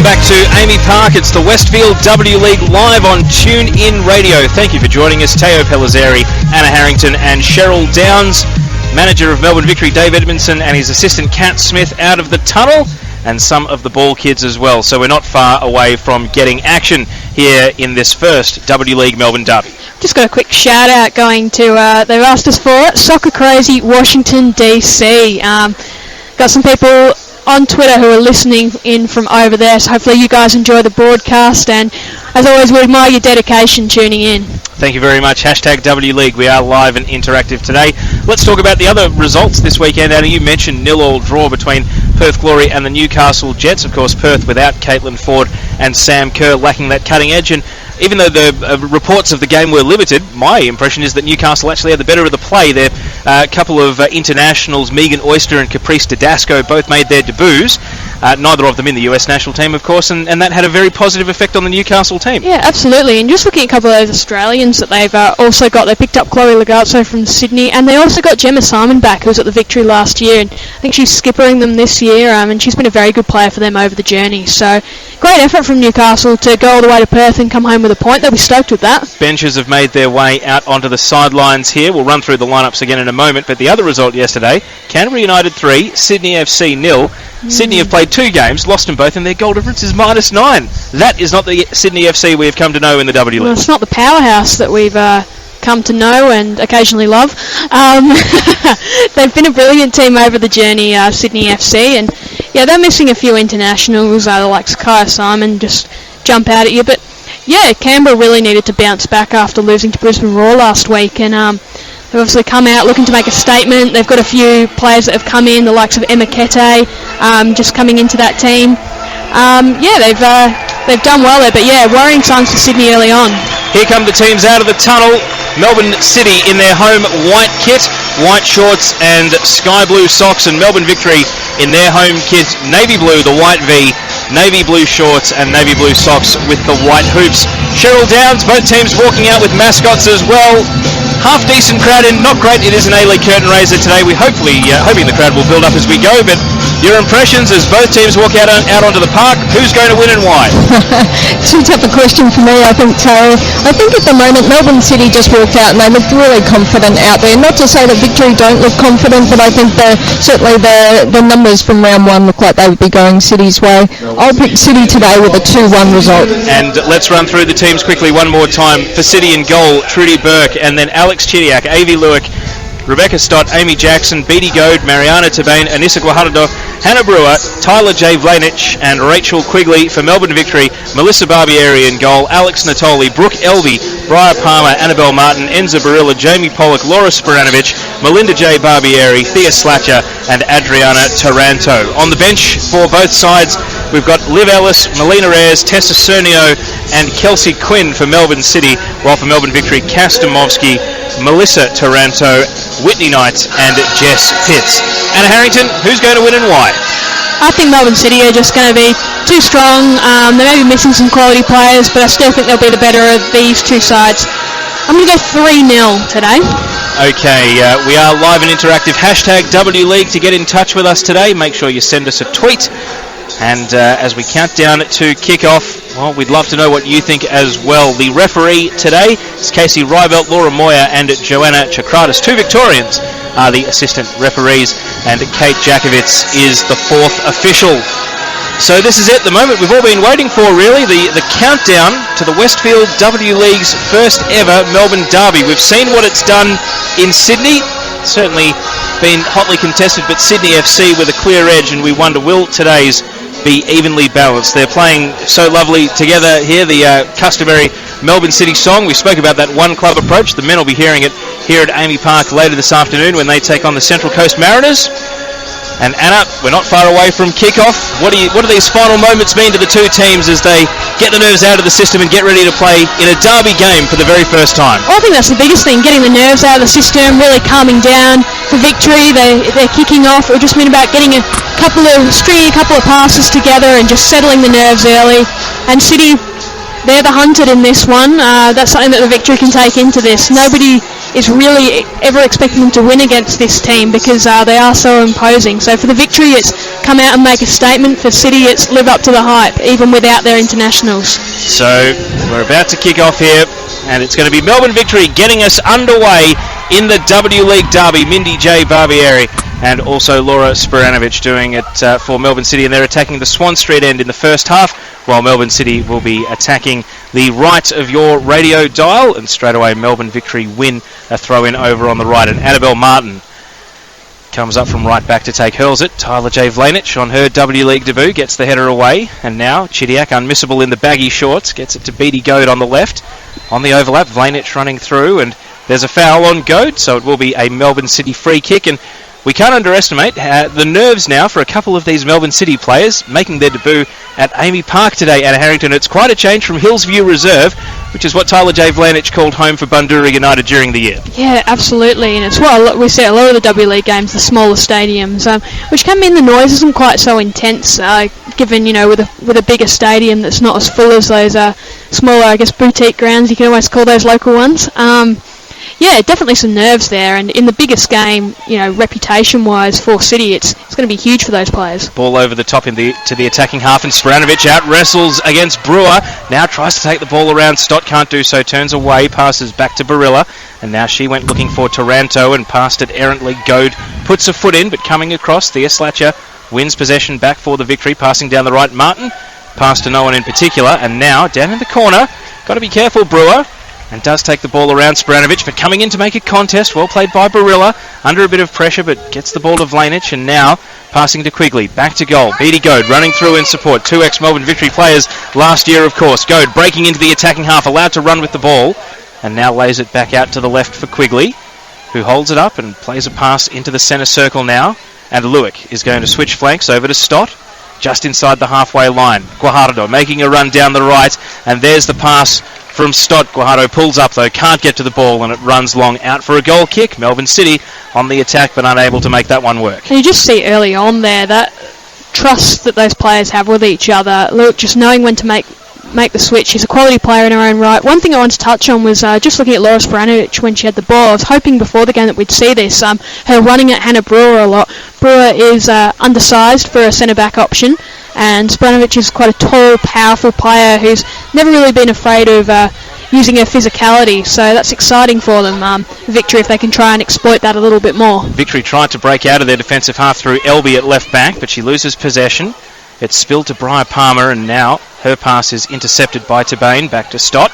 Welcome back to Amy Park. It's the Westfield W League live on TuneIn Radio. Thank you for joining us. Teo Pellizzeri, Anna Harrington and Cheryl Downs. Manager of Melbourne Victory, Dave Edmondson, and his assistant, Kat Smith, out of the tunnel, and some of the ball kids as well. So we're not far away from getting action here in this first W League Melbourne Derby. Just got a quick shout out going to, they've asked us for it, Soccer Crazy Washington DC. Got some people on Twitter who are listening in from over there, so hopefully you guys enjoy the broadcast, and as always we admire your dedication tuning in. Thank you very much. Hashtag W League. We are live and interactive today. Let's talk about the other results this weekend. Anna, you mentioned 0-0 draw between Perth Glory and the Newcastle Jets. Of course, Perth without Caitlin Ford and Sam Kerr lacking that cutting edge, and even though the reports of the game were limited, my impression is that Newcastle actually had the better of the play. Their couple of internationals, Megan Oyster and Caprice Didasco, both made their debuts. Neither of them in the US national team, of course, and that had a very positive effect on the Newcastle team. Yeah, absolutely. And just looking at a couple of those Australians that they've also got, they picked up Chloe Lagazzo from Sydney, and they also got Gemma Simon back, who was at the Victory last year, and I think she's skippering them this year, and she's been a very good player for them over the journey. So great effort from Newcastle to go all the way to Perth and come home with a point. They'll be stoked with that. Benches have made their way out onto the sidelines here. We'll run through the lineups again in a moment, but the other result yesterday, Canterbury United 3, Sydney FC 0. Sydney have played 2 games, lost them both, and their goal difference is -9. That is not the Sydney FC we have come to know in the W League. Well, it's not the powerhouse that we've come to know and occasionally love. They've been a brilliant team over the journey, Sydney FC, and yeah, they're missing a few internationals, the likes of Kaya Simon just jump out at you, but yeah, Canberra really needed to bounce back after losing to Brisbane Roar last week, and they've obviously come out looking to make a statement. They've got a few players that have come in, the likes of Emma Kete, just coming into that team. They've done well there, but yeah, worrying signs for Sydney early on. Here come the teams out of the tunnel. Melbourne City in their home white kit, white shorts and sky blue socks, and Melbourne Victory in their home kit, navy blue, the white V, navy blue shorts and navy blue socks with the white hoops. Cheryl Downs, both teams walking out with mascots as well. Half decent crowd in, not great. It is an A-League curtain raiser today. We hoping the crowd will build up as we go, but your impressions as both teams walk out onto the park, who's going to win and why? Too tough a question for me, I think, Terry. I think at the moment Melbourne City just walked out and they looked really confident out there. Not to say that Victory don't look confident, but I think certainly the numbers from round 1 look like they would be going City's way. I'll pick City today with a 2-1 result. And let's run through the teams quickly one more time. For City in goal, Trudy Burke, and then Alex Chidiak, Avi Lewick, Rebecca Stott, Amy Jackson, Beattie Goad, Mariana Tabane, Anissa Guajardo, Hannah Brewer, Tyler J. Vlanich and Rachel Quigley. For Melbourne Victory, Melissa Barbieri in goal, Alex Natoli, Brooke Elvey, Briar Palmer, Annabelle Martin, Enza Barilla, Jamie Pollock, Laura Sporanovic, Melinda J. Barbieri, Thea Slatcher and Adriana Taranto. On the bench for both sides, we've got Liv Ellis, Melina Ayres, Tessa Cernio and Kelsey Quinn for Melbourne City, while for Melbourne Victory, Cass Domovsky, Melissa Taranto, Whitney Knight and Jess Pitts. Anna Harrington, who's going to win and why? I think Melbourne City are just going to be too strong. They may be missing some quality players, but I still think they'll be the better of these two sides. I'm going to go 3-0 today. Okay, we are live and interactive. Hashtag W League to get in touch with us today. Make sure you send us a tweet. And as we count down to kick-off, well, we'd love to know what you think as well. The referee today is Casey Rybelt, Laura Moyer and Joanna Chakratis. 2 Victorians are the assistant referees, and Kate Jakovitz is the 4th official. So this is it, the moment we've all been waiting for, really, the countdown to the Westfield W League's first ever Melbourne Derby. We've seen what it's done in Sydney. Certainly been hotly contested, but Sydney FC with a clear edge, and we wonder, will today's be evenly balanced? They're playing so lovely together here, the customary Melbourne City song. We spoke about that one club approach. The men will be hearing it here at Amy Park later this afternoon when they take on the Central Coast Mariners. And Anna, we're not far away from kick-off. What do these final moments mean to the two teams as they get the nerves out of the system and get ready to play in a derby game for the very first time? Well, I think that's the biggest thing, getting the nerves out of the system, really calming down. For Victory, they're kicking off. It will just mean about getting stringing a couple of passes together and just settling the nerves early. And City, they're the hunted in this one. That's something that the Victory can take into this. Nobody is really ever expecting them to win against this team, because they are so imposing. So for the Victory, it's come out and make a statement. For City, it's live up to the hype, even without their internationals. So we're about to kick off here, and it's going to be Melbourne Victory getting us underway in the W League derby. Mindy J. Barbieri and also Laura Sporanovic doing it for Melbourne City, and they're attacking the Swan Street end in the first half, while Melbourne City will be attacking the right of your radio dial, and straight away Melbourne Victory win a throw-in over on the right, and Annabelle Martin comes up from right back to take hurls it. Tyler J. Vlanich on her W League debut gets the header away, and now Chidiac, unmissable in the baggy shorts, gets it to Beattie Goad on the left. On the overlap, Vlanich running through, and there's a foul on Goad, so it will be a Melbourne City free kick, and we can't underestimate the nerves now for a couple of these Melbourne City players making their debut at Amy Park today, Anna Harrington. It's quite a change from Hillsview Reserve, which is what Tyler J. Vlanich called home for Bundoora United during the year. Yeah, absolutely, and it's what we see at a lot of the W League games, the smaller stadiums, which can mean the noise isn't quite so intense, given, with a bigger stadium that's not as full as those smaller, I guess, boutique grounds, you can always call those local ones. Yeah, definitely some nerves there, and in the biggest game, reputation-wise for City, it's going to be huge for those players. Ball over the top to the attacking half, and Sporanovic out wrestles against Brewer. Now tries to take the ball around. Stott can't do so, turns away, passes back to Barilla, and now she went looking for Taranto and passed it errantly. Goad puts a foot in, but coming across, Thea Slatcher wins possession back for the Victory, passing down the right. Martin passed to no one in particular, and now down in the corner, got to be careful, Brewer. And does take the ball around Sporanovic, but coming in to make a contest. Well played by Barilla, under a bit of pressure, but gets the ball to Vlanich, and now passing to Quigley. Back to goal. Beattie Goad running through in support. 2 ex-Melbourne Victory players last year, of course. Goad breaking into the attacking half, allowed to run with the ball, and now lays it back out to the left for Quigley, who holds it up and plays a pass into the centre circle now. And Lewick is going to switch flanks over to Stott, just inside the halfway line. Guajardo making a run down the right, and there's the pass from Stott. Guajardo pulls up though, can't get to the ball, and it runs long out for a goal kick. Melbourne City on the attack, but unable to make that one work. And you just see early on there that trust that those players have with each other. Look, just knowing when to make the switch. She's a quality player in her own right. One thing I wanted to touch on was just looking at Laura Sporanovic when she had the ball. I was hoping before the game that we'd see this. Her running at Hannah Brewer a lot. Brewer is undersized for a centre-back option, and Sporanovic is quite a tall, powerful player who's never really been afraid of using her physicality, so that's exciting for them. Victory, if they can try and exploit that a little bit more. Victory tried to break out of their defensive half through Elby at left back, but she loses possession. It's spilled to Briar Palmer, and now her pass is intercepted by Tabane. Back to Stott.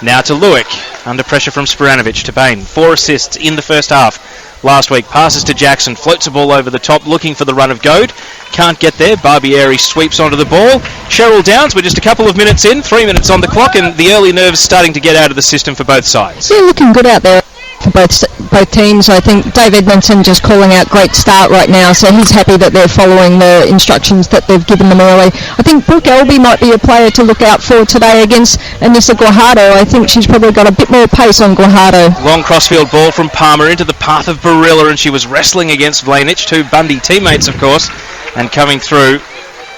Now to Lewick. Under pressure from Sporanovic. Tabane, 4 assists in the first half. Last week, passes to Jackson, floats a ball over the top, looking for the run of Goad. Can't get there. Barbieri sweeps onto the ball. Cheryl Downs, we're just a couple of minutes in, 3 minutes on the clock, and the early nerves starting to get out of the system for both sides. Yeah, looking good out there for both teams. I think Dave Edmondson just calling out great start right now, so he's happy that they're following the instructions that they've given them early. I think Brooke Elby might be a player to look out for today against Anissa Guajardo. I think she's probably got a bit more pace on Guajardo. Long crossfield ball from Palmer into the path of Barilla, and she was wrestling against Vlanich, 2 Bundy teammates of course, and coming through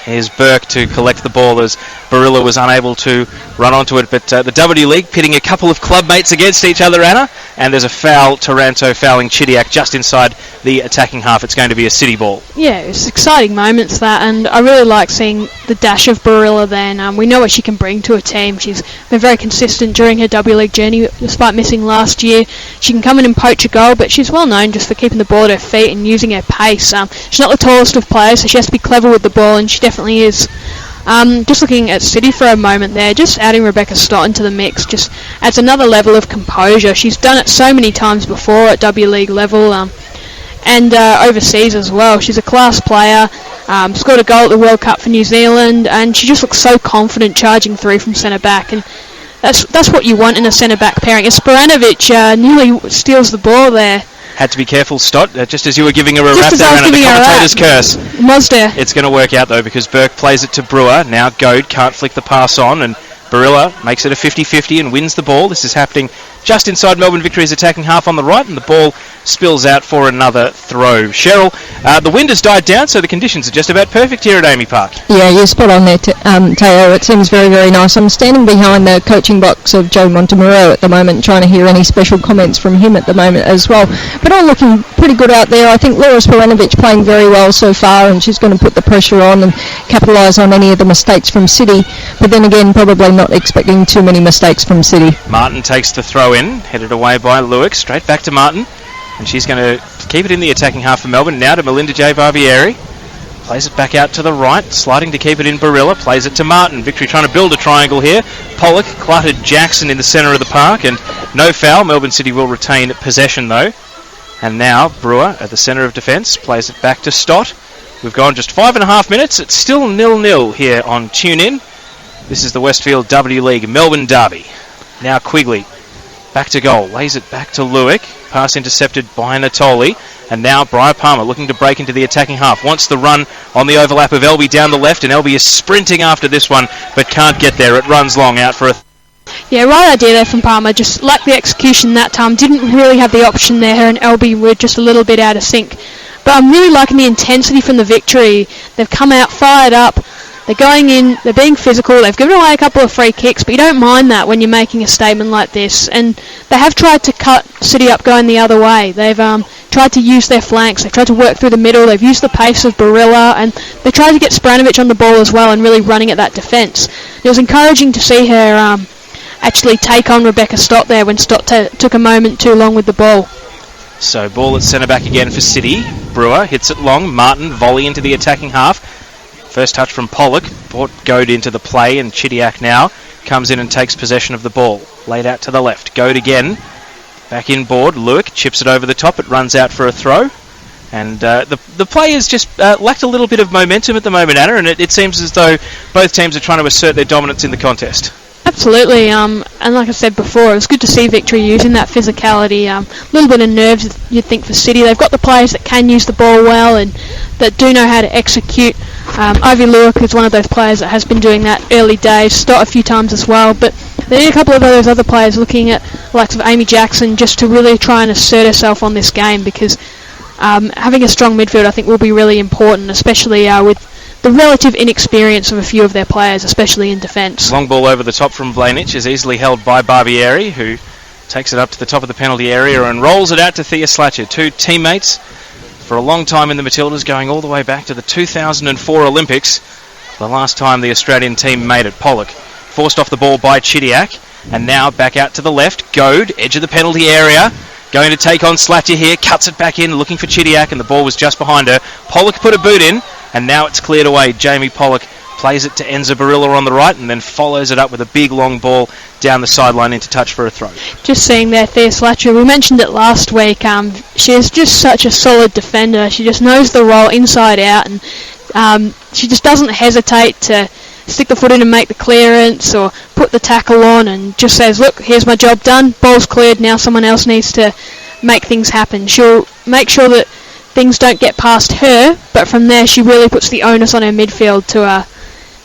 is Burke to collect the ball as Barilla was unable to run onto it. But the W League pitting a couple of club mates against each other, Anna, and there's a foul, Taranto fouling Chidiac just inside the attacking half. It's going to be a City ball. Yeah, it's exciting moments that, and I really like seeing the dash of Barilla then. We know what she can bring to a team. She's been very consistent during her W League journey, despite missing last year. She can come in and poach a goal, but she's well known just for keeping the ball at her feet and using her pace. She's not the tallest of players, so she has to be clever with the ball, and she definitely is. Just looking at City for a moment there, just adding Rebecca Stott into the mix just adds another level of composure. She's done it so many times before at W League level and overseas as well. She's a class player, scored a goal at the World Cup for New Zealand, and she just looks so confident charging through from centre-back, and that's what you want in a centre-back pairing. And Sporanovic nearly steals the ball there. Had to be careful, Stott, just as you were giving her a rap there, and the commentator's curse. Was there? It's going to work out, though, because Burke plays it to Brewer. Now Goad can't flick the pass on, and Barilla makes it a 50-50 and wins the ball. This is happening just inside Melbourne Victory's attacking half on the right, and the ball spills out for another throw. Cheryl, the wind has died down, so the conditions are just about perfect here at Amy Park. Yeah, you're spot on there, Teo. It seems very, very nice. I'm standing behind the coaching box of Joe Montemuro at the moment, trying to hear any special comments from him at the moment as well. But all looking pretty good out there. I think Laura Spiranovic playing very well so far, and she's going to put the pressure on and capitalise on any of the mistakes from City. But then again, probably not expecting too many mistakes from City. Martin takes the throw in, headed away by Lewick, straight back to Martin, and she's going to keep it in the attacking half for Melbourne. Now to Melinda J. Barbieri, plays it back out to the right, sliding to keep it in Barilla, plays it to Martin. Victory trying to build a triangle here. Pollock cluttered Jackson in the centre of the park, and no foul. Melbourne City will retain possession though. And now Brewer at the centre of defence, plays it back to Stott. We've gone just 5.5 minutes. It's still 0-0 here on TuneIn. This is the Westfield W League Melbourne Derby. Now Quigley, back to goal, lays it back to Lewick. Pass intercepted by Natoli. And now Briar Palmer looking to break into the attacking half. Wants the run on the overlap of Elby down the left, and Elby is sprinting after this one, but can't get there. It runs long out for a... Yeah, right idea there from Palmer. Just lacked the execution that time. Didn't really have the option there. Her and Elby were just a little bit out of sync. But I'm really liking the intensity from the Victory. They've come out fired up. They're going in, they're being physical, they've given away a couple of free kicks, but you don't mind that when you're making a statement like this. And they have tried to cut City up going the other way. They've tried to use their flanks, they've tried to work through the middle, they've used the pace of Barilla, and they tried to get Spiranovic on the ball as well and really running at that defence. It was encouraging to see her actually take on Rebecca Stott there when Stott took a moment too long with the ball. So ball at centre back again for City. Brewer hits it long, Martin volley into the attacking half. First touch from Pollock, brought Goad into the play, and Chidiac now comes in and takes possession of the ball. Laid out to the left, Goad again, back in board, Lewick chips it over the top, it runs out for a throw. And the play has just lacked a little bit of momentum at the moment, Anna, and it seems as though both teams are trying to assert their dominance in the contest. Absolutely, and like I said before, it was good to see Victory using that physicality. A little bit of nerves, you'd think, for City. They've got the players that can use the ball well and that do know how to execute. Ivy Lewick is one of those players that has been doing that early days, Stott a few times as well, but they need a couple of those other players looking at the likes of Amy Jackson just to really try and assert herself on this game, because having a strong midfield I think will be really important, especially with the relative inexperience of a few of their players, especially in defence. Long ball over the top from Vlanich is easily held by Barbieri, who takes it up to the top of the penalty area and rolls it out to Thea Slatcher. Two teammates for a long time in the Matildas, going all the way back to the 2004 Olympics, the last time the Australian team made it. Pollock forced off the ball by Chidiac, and now back out to the left. Goad, edge of the penalty area, going to take on Slatcher here, cuts it back in, looking for Chidiac, and the ball was just behind her. Pollock put a boot in, and now it's cleared away. Jamie Pollock plays it to Enza Barilla on the right, and then follows it up with a big long ball down the sideline into touch for a throw. Just seeing there, Thea Slatcher, we mentioned it last week, she is just such a solid defender. She just knows the role inside out, and she just doesn't hesitate to stick the foot in and make the clearance or put the tackle on, and just says, look, here's my job done, ball's cleared, now someone else needs to make things happen. She'll make sure that things don't get past her, but from there she really puts the onus on her midfield to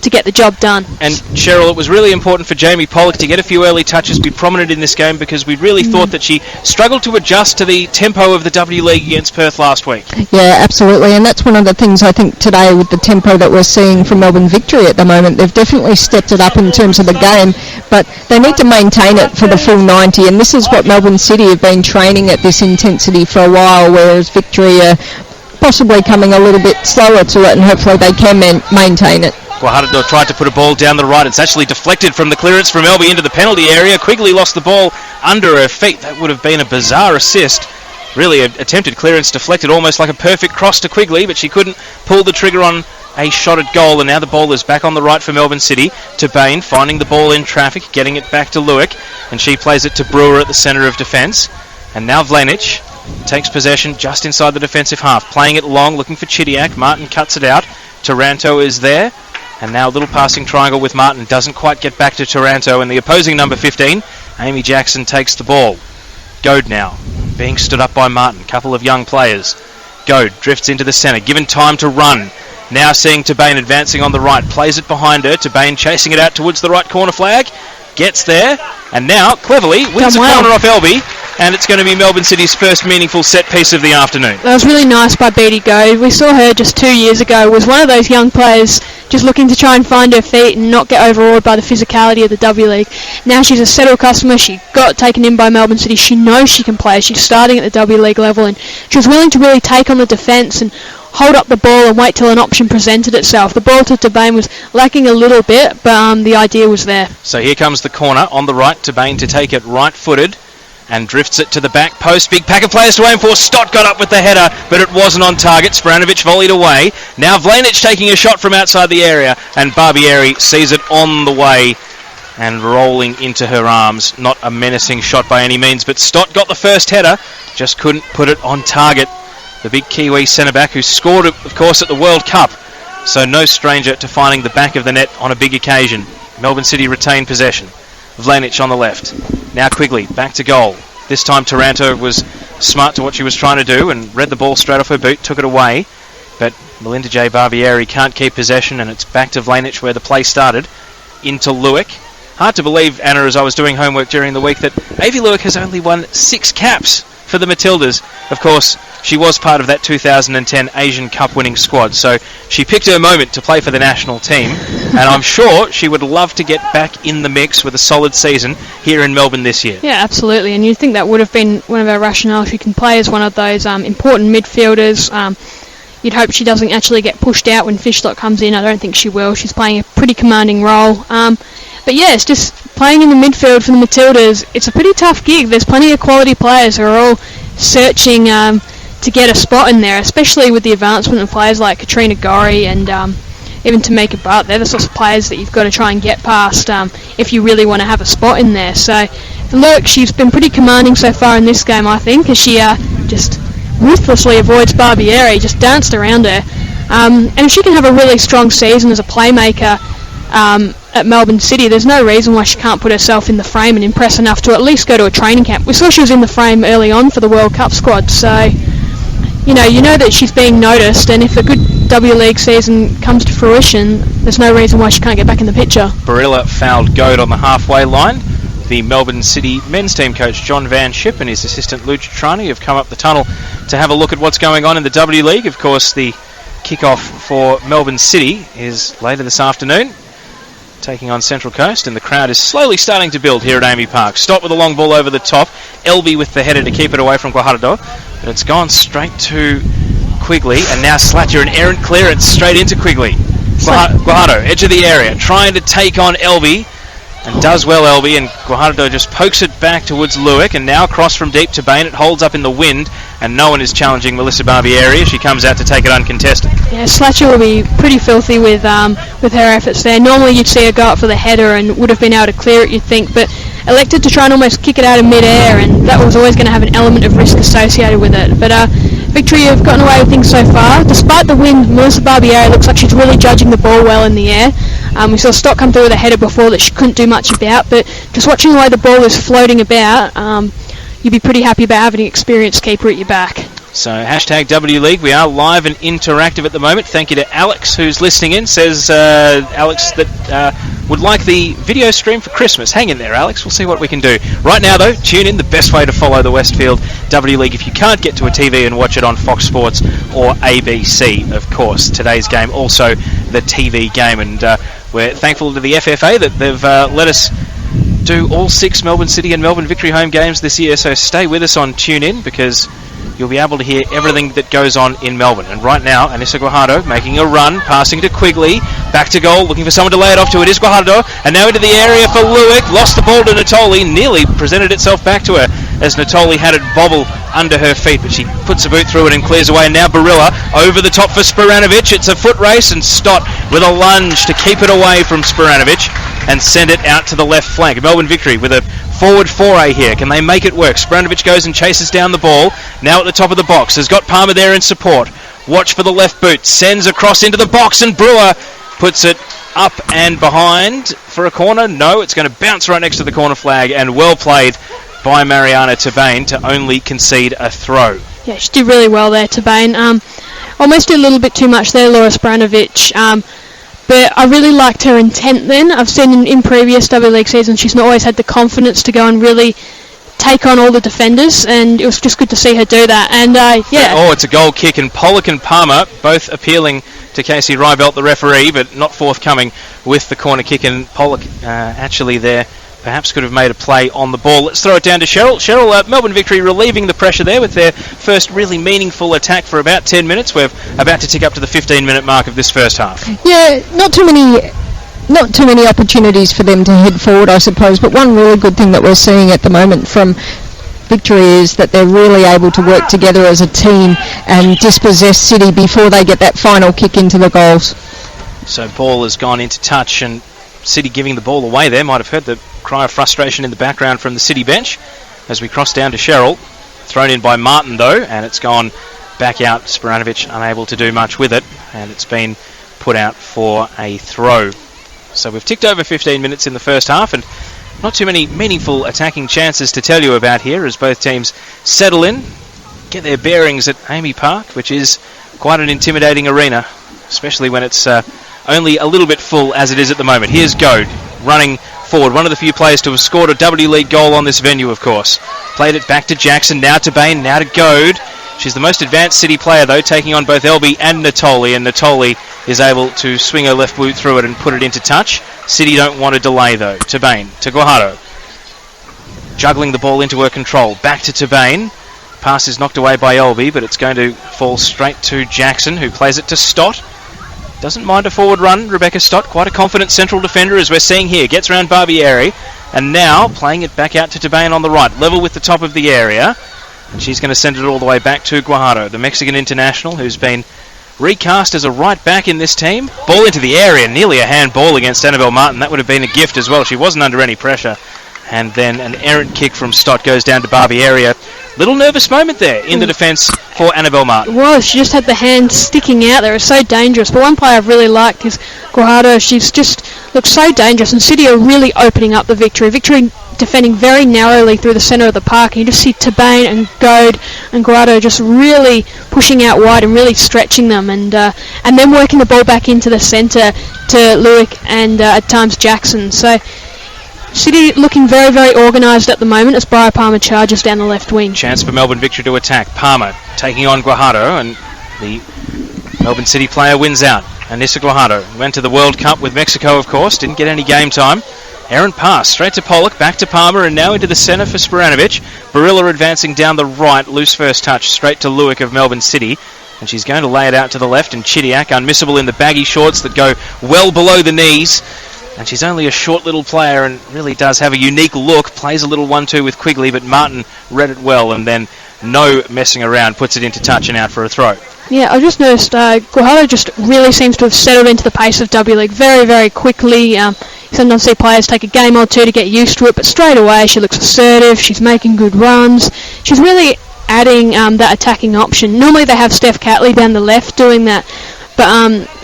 get the job done. And Cheryl, it was really important for Jamie Pollock to get a few early touches, be prominent in this game, because we really thought that she struggled to adjust to the tempo of the W League against Perth last week. Yeah, absolutely, and that's one of the things I think today with the tempo that we're seeing from Melbourne Victory at the moment. They've definitely stepped it up in terms of the game, but they need to maintain it for the full 90, and this is what Melbourne City have been training at this intensity for a while, whereas Victory are possibly coming a little bit slower to it, and hopefully they can maintain it. Guajardo tried to put a ball down the right. It's actually deflected from the clearance from Elby into the penalty area. Quigley lost the ball under her feet. That would have been a bizarre assist. Really, an attempted clearance deflected, almost like a perfect cross to Quigley, but she couldn't pull the trigger on a shot at goal, and now the ball is back on the right for Melbourne City. To Bain, finding the ball in traffic, getting it back to Lewick, and she plays it to Brewer at the centre of defence. And now Vlanich takes possession just inside the defensive half, playing it long, looking for Chidiac. Martin cuts it out. Taranto is there. And now a little passing triangle with Martin. Doesn't quite get back to Taranto. And the opposing number 15, Amy Jackson, takes the ball. Goad now, being stood up by Martin. Couple of young players. Goad drifts into the centre. Given time to run. Now seeing Tabane advancing on the right. Plays it behind her. Tabane chasing it out towards the right corner flag. Gets there. And now, cleverly, wins the corner off Elby. And it's going to be Melbourne City's first meaningful set piece of the afternoon. That was really nice by Beattie Go. We saw her just 2 years ago. Was one of those young players just looking to try and find her feet and not get overawed by the physicality of the W League. Now she's a settled customer. She got taken in by Melbourne City. She knows she can play. She's starting at the W League level, and she was willing to really take on the defence and hold up the ball and wait till an option presented itself. The ball to Tabane was lacking a little bit, but the idea was there. So here comes the corner on the right. Tabane to take it right-footed and drifts it to the back post. Big pack of players to aim for. Stott got up with the header, but it wasn't on target. Spranovic volleyed away. Now Vlanic taking a shot from outside the area, and Barbieri sees it on the way and rolling into her arms. Not a menacing shot by any means, but Stott got the first header, just couldn't put it on target. The big Kiwi centre-back who scored, of course, at the World Cup. So no stranger to finding the back of the net on a big occasion. Melbourne City retain possession. Vlanic on the left. Now Quigley, back to goal. This time Taranto was smart to what she was trying to do and read the ball straight off her boot, took it away. But Melinda J. Barbieri can't keep possession, and it's back to Vlanic where the play started. Into Lewick. Hard to believe, Anna, as I was doing homework during the week, that Avi Lewick has only won 6 caps for the Matildas. Of course, she was part of that 2010 Asian Cup winning squad, so she picked her moment to play for the national team, and I'm sure she would love to get back in the mix with a solid season here in Melbourne this year. Yeah, absolutely, and you'd think that would have been one of our rationales. She can play as one of those important midfielders. You'd hope she doesn't actually get pushed out when Fishlock comes in. I don't think she will. She's playing a pretty commanding role. But yeah, it's just playing in the midfield for the Matildas. It's a pretty tough gig. There's plenty of quality players who are all searching to get a spot in there, especially with the advancement of players like Katrina Gorry and even Tamika Butt. They're the sorts of players that you've got to try and get past if you really want to have a spot in there. So look, she's been pretty commanding so far in this game, I think, as she just ruthlessly avoids Barbieri, just danced around her. And if she can have a really strong season as a playmaker at Melbourne City, there's no reason why she can't put herself in the frame and impress enough to at least go to a training camp. We saw she was in the frame early on for the World Cup squad, so you know that she's being noticed, and if a good W League season comes to fruition, there's no reason why she can't get back in the picture. Barilla fouled Goad on the halfway line. The Melbourne City men's team coach John Van Schip and his assistant Lucha Trani have come up the tunnel to have a look at what's going on in the W League. Of course, the kick-off for Melbourne City is later this afternoon, taking on Central Coast, and the crowd is slowly starting to build here at Amy Park. Stop with a long ball over the top. Elby with the header to keep it away from Guajardo, but it's gone straight to Quigley, and now Slatcher, an errant clearance straight into Quigley. Guajardo, edge of the area, trying to take on Elby, and does well Elby, and Guajardo just pokes it back towards Lewick, and now across from deep to Bain. It holds up in the wind, and no one is challenging Melissa Barbieri as she comes out to take it uncontested. Yeah, Slatcher will be pretty filthy with her efforts there. Normally you'd see her go up for the header and would have been able to clear it, you'd think, but elected to try and almost kick it out in mid-air, and that was always going to have an element of risk associated with it. But Victory have gotten away with things so far. Despite the wind, Melissa Barbieri looks like she's really judging the ball well in the air. We saw Stott come through with a header before that she couldn't do much about, but just watching the way the ball is floating about, you'd be pretty happy about having an experienced keeper at your back. So hashtag W League, we are live and interactive at the moment. Thank you to Alex who's listening in. Says Alex that would like the video stream for Christmas. Hang in there, Alex, we'll see what we can do. Right now though, tune in, the best way to follow the Westfield W League if you can't get to a TV and watch it on Fox Sports or ABC, of course. Today's game also the TV game, and we're thankful to the FFA that they've let us do all 6 Melbourne City and Melbourne Victory home games this year, so stay with us on Tune In because you'll be able to hear everything that goes on in Melbourne. And right now, Anissa Guajardo making a run, passing to Quigley, back to goal, looking for someone to lay it off to. It is Guajardo, and now into the area for Lewick, lost the ball to Natoli, nearly presented itself back to her as Natoli had it bobble under her feet, but she puts a boot through it and clears away. And now Barilla over the top for Spranovic. It's a foot race, and Stott with a lunge to keep it away from Spranovic and send it out to the left flank. Melbourne Victory with a forward foray here. Can they make it work? Spranovic goes and chases down the ball. Now at the top of the box. Has got Palmer there in support. Watch for the left boot. Sends across into the box, and Brewer puts it up and behind for a corner. No, it's going to bounce right next to the corner flag, and well played by Mariana Tabane to only concede a throw. Yeah, she did really well there, Tabane. almost did a little bit too much there, Laura Spranovic. But I really liked her intent then. I've seen in previous W League seasons she's not always had the confidence to go and really take on all the defenders, and it was just good to see her do that. And Oh, it's a goal kick, and Pollock and Palmer both appealing to Casey Rybelt, the referee, but not forthcoming with the corner kick, and Pollock actually there perhaps could have made a play on the ball. Let's throw it down to Cheryl. Cheryl, Melbourne Victory relieving the pressure there with their first really meaningful attack for about 10 minutes. We're about to tick up to the 15-minute mark of this first half. Yeah, not too many opportunities for them to head forward, I suppose, but one really good thing that we're seeing at the moment from Victory is that they're really able to work together as a team and dispossess City before they get that final kick into the goals. So ball has gone into touch, and City giving the ball away there. Might have heard the cry of frustration in the background from the City bench as we cross down to Cheryl. Thrown in by Martin though, and it's gone back out. Spranovic unable to do much with it, and it's been put out for a throw. So we've ticked over 15 minutes in the first half, and not too many meaningful attacking chances to tell you about here as both teams settle in, get their bearings at Amy Park, which is quite an intimidating arena, especially when it's only a little bit full as it is at the moment. Here's Goad running forward, one of the few players to have scored a W League goal on this venue, of course. Played it back to Jackson, now to Bain, now to Goad. She's the most advanced City player, though, taking on both Elby and Natoli, and Natoli is able to swing her left boot through it and put it into touch. City don't want to delay, though. To Bain, to Guajardo. Juggling the ball into her control. Back to Tabane. Pass is knocked away by Elby, but it's going to fall straight to Jackson, who plays it to Stott. Doesn't mind a forward run, Rebecca Stott. Quite a confident central defender, as we're seeing here. Gets around Barbieri, and now playing it back out to Tabane on the right. Level with the top of the area. And she's going to send it all the way back to Guajardo, the Mexican international, who's been recast as a right back in this team. Ball into the area, nearly a handball against Annabelle Martin. That would have been a gift as well. She wasn't under any pressure. And then an errant kick from Stott goes down to Barbieri. Little nervous moment there in the defence for Annabelle Martin. It was. She just had the hand sticking out there. It was so dangerous. But one player I've really liked is Guajardo. She's just looks so dangerous, and City are really opening up the Victory. Victory defending very narrowly through the centre of the park, and you just see Tabane and Goad and Guajardo just really pushing out wide and really stretching them, and then working the ball back into the centre to Lewick and at times Jackson. So City looking very, very organised at the moment as Briar Palmer charges down the left wing. Chance for Melbourne Victory to attack. Palmer taking on Guajardo, and the Melbourne City player wins out. Anissa Guajardo went to the World Cup with Mexico, of course, didn't get any game time. Errant pass straight to Pollock, back to Palmer, and now into the centre for Spranovic. Barilla advancing down the right, loose first touch straight to Lewick of Melbourne City, and she's going to lay it out to the left, and Chidiac unmissable in the baggy shorts that go well below the knees. And she's only a short little player and really does have a unique look. Plays a little 1-2 with Quigley, but Martin read it well, and then no messing around, puts it into touch and out for a throw. Yeah, I just noticed Guajardo just really seems to have settled into the pace of W League very, very quickly. Sometimes see players take a game or two to get used to it, but straight away she looks assertive, she's making good runs. She's really adding that attacking option. Normally they have Steph Catley down the left doing that, but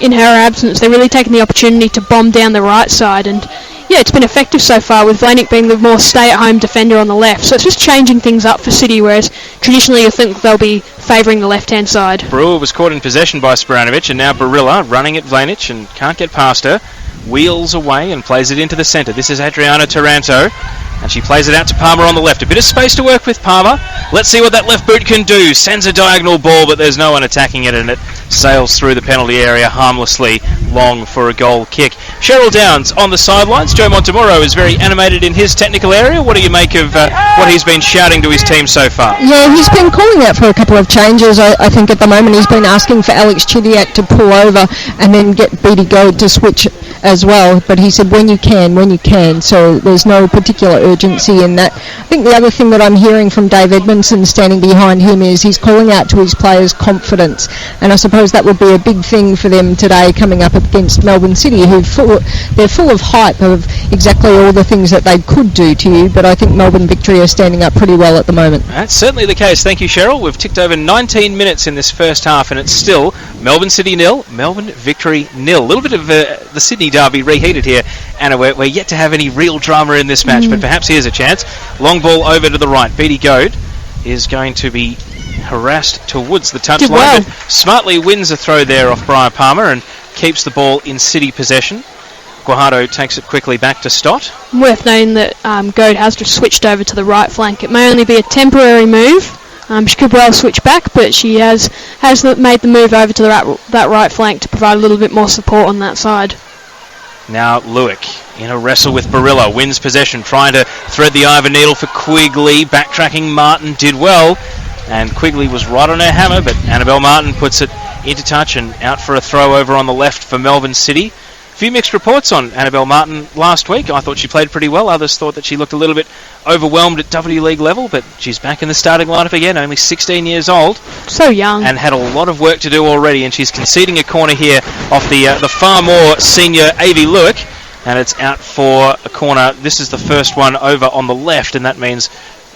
in her absence they're really taking the opportunity to bomb down the right side, and yeah, it's been effective so far, with Vlanic being the more stay-at-home defender on the left. So it's just changing things up for City, whereas traditionally you think they'll be favouring the left-hand side. Brewer was caught in possession by Spranovic, and now Barilla running at Vlanic and can't get past her. Wheels away and plays it into the centre. This is Adriana Taranto, and she plays it out to Palmer on the left. A bit of space to work with Palmer. Let's see what that left boot can do. Sends a diagonal ball, but there's no one attacking it, and it sails through the penalty area harmlessly, long for a goal kick. Cheryl Downs on the sidelines. Joe Montemoro is very animated in his technical area. What do you make of what he's been shouting to his team so far? Yeah, he's been calling out for a couple of changes. I think at the moment he's been asking for Alex Chidiac to pull over and then get Beatty Goad to switch as well, but he said when you can, so there's no particular urgency in that. I think the other thing that I'm hearing from Dave Edmondson standing behind him is he's calling out to his players' confidence, and I suppose that would be a big thing for them today coming up against Melbourne City, they're full of hype of exactly all the things that they could do to you, but I think Melbourne Victory are standing up pretty well at the moment. That's certainly the case. Thank you, Cheryl. We've ticked over 19 minutes in this first half, and it's still Melbourne City 0, Melbourne Victory 0. A little bit of the Sydney derby reheated here, Anna. We're yet to have any real drama in this match, but perhaps here's a chance. Long ball over to the right. Beatty Goad is going to be harassed towards the touchline, well. but smartly wins a throw there off Briar Palmer and keeps the ball in City possession. Guajardo takes it quickly back to Stott. Worth noting that Goad has just switched over to the right flank. It may only be a temporary move. She could well switch back, but she has made the move over to that right flank to provide a little bit more support on that side. Now Lewick in a wrestle with Barilla, wins possession, trying to thread the eye of a needle for Quigley. Backtracking Martin did well, and Quigley was right on her hammer, but Annabelle Martin puts it into touch and out for a throw over on the left for Melbourne City. A few mixed reports on Annabelle Martin last week. I thought she played pretty well. Others thought that she looked a little bit overwhelmed at W League level, but she's back in the starting lineup again, only 16 years old. So young. And had a lot of work to do already, and she's conceding a corner here off the far more senior Avi Lewick, and it's out for a corner. This is the first one over on the left, and that means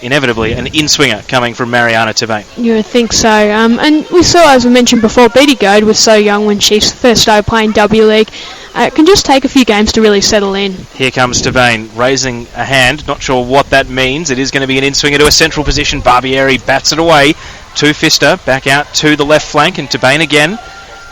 inevitably an in-swinger coming from Mariana Tabane. You would think so. And we saw, as we mentioned before, Beattie Goad was so young when she first started playing W League. It can just take a few games to really settle in. Here comes Tabane, raising a hand. Not sure what that means. It is going to be an in-swinger to a central position. Barbieri bats it away to Pfister. Back out to the left flank, and Tabane again.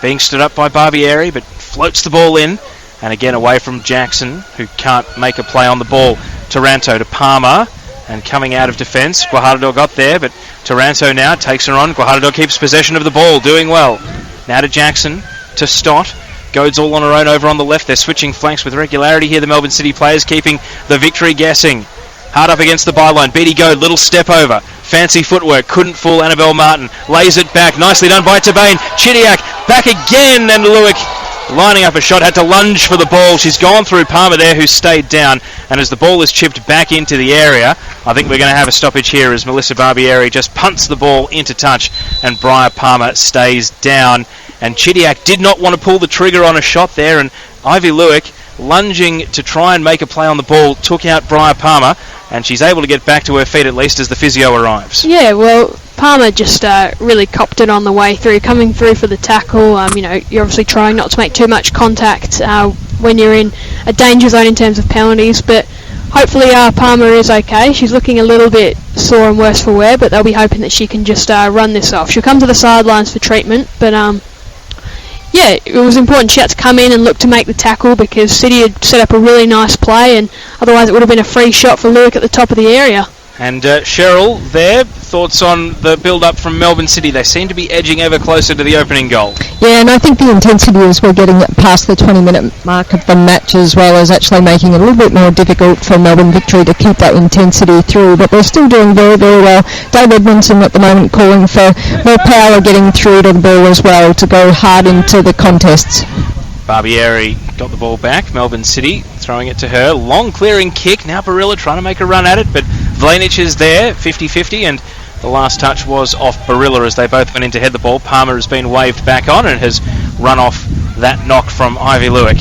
Being stood up by Barbieri, but floats the ball in. And again away from Jackson, who can't make a play on the ball. Taranto to Palmer. And coming out of defence, Guajardo got there, but Taranto now takes her on. Guajardo keeps possession of the ball, doing well. Now to Jackson, to Stott. Goad's all on her own over on the left. They're switching flanks with regularity here, the Melbourne City players, keeping the Victory guessing. Hard up against the byline. Beattie Goad, little step over. Fancy footwork, couldn't fool Annabelle Martin. Lays it back, nicely done by Tabane. Chidiac, back again, and Lewick lining up a shot, had to lunge for the ball. She's gone through Palmer there, who stayed down, and as the ball is chipped back into the area, I think we're going to have a stoppage here as Melissa Barbieri just punts the ball into touch, and Briar Palmer stays down. And Chidiac did not want to pull the trigger on a shot there, and Ivy Lewick, lunging to try and make a play on the ball, took out Briar Palmer, and she's able to get back to her feet at least as the physio arrives. Yeah, well, Palmer just really copped it on the way through, coming through for the tackle. You're obviously trying not to make too much contact when you're in a danger zone in terms of penalties, but hopefully Palmer is okay. She's looking a little bit sore and worse for wear, but they'll be hoping that she can just run this off. She'll come to the sidelines for treatment, but yeah, it was important she had to come in and look to make the tackle because City had set up a really nice play, and otherwise it would have been a free shot for Lewick at the top of the area. And Cheryl, there, thoughts on the build-up from Melbourne City? They seem to be edging ever closer to the opening goal. Yeah, and I think the intensity as we're getting past the 20-minute mark of the match as well is actually making it a little bit more difficult for Melbourne Victory to keep that intensity through, but they're still doing very, very well. Dave Edmondson at the moment calling for more power getting through to the ball as well to go hard into the contests. Barbieri got the ball back. Melbourne City throwing it to her. Long clearing kick. Now Barilla trying to make a run at it, but Vlanic is there, 50-50, and the last touch was off Barilla as they both went in to head the ball. Palmer has been waved back on and has run off that knock from Ivy Lewick,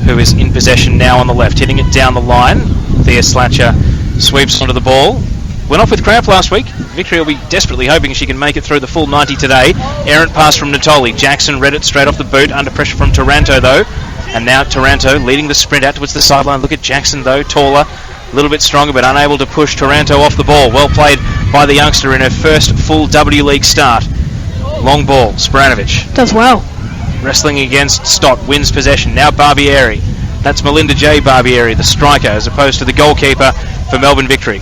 who is in possession now on the left, hitting it down the line. Thea Slatcher sweeps onto the ball. Went off with cramp last week. Victory will be desperately hoping she can make it through the full 90 today. Errant pass from Natoli. Jackson read it straight off the boot, under pressure from Taranto though. And now Taranto leading the sprint out towards the sideline. Look at Jackson though, taller, a little bit stronger, but unable to push Taranto off the ball. Well played by the youngster in her first full W League start. Long ball, Spranovic. Does well. Wrestling against Stott, wins possession. Now Barbieri. That's Melinda J. Barbieri, the striker, as opposed to the goalkeeper for Melbourne Victory.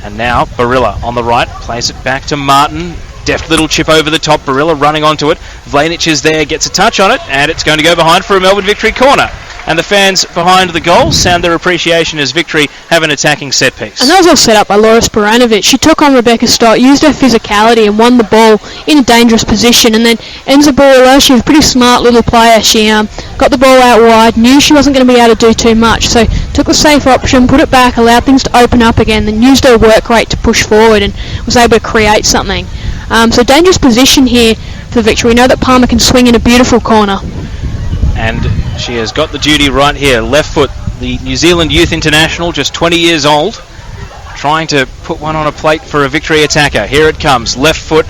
And now Barilla on the right, plays it back to Martin. Deft little chip over the top, Barilla running onto it. Vlanic is there, gets a touch on it, and it's going to go behind for a Melbourne Victory corner. And the fans behind the goal sound their appreciation as Victory have an attacking set piece. And that was all set up by Laura Spranovic. She took on Rebecca Stott, used her physicality and won the ball in a dangerous position. And then Enza Barilla, she was a pretty smart little player. She got the ball out wide, knew she wasn't going to be able to do too much. So took the safe option, put it back, allowed things to open up again, then used her work rate to push forward and was able to create something. So dangerous position here for Victory. We know that Palmer can swing in a beautiful corner. And she has got the duty right here. Left foot, the New Zealand Youth International, just 20 years old, trying to put one on a plate for a Victory attacker. Here it comes. Left foot,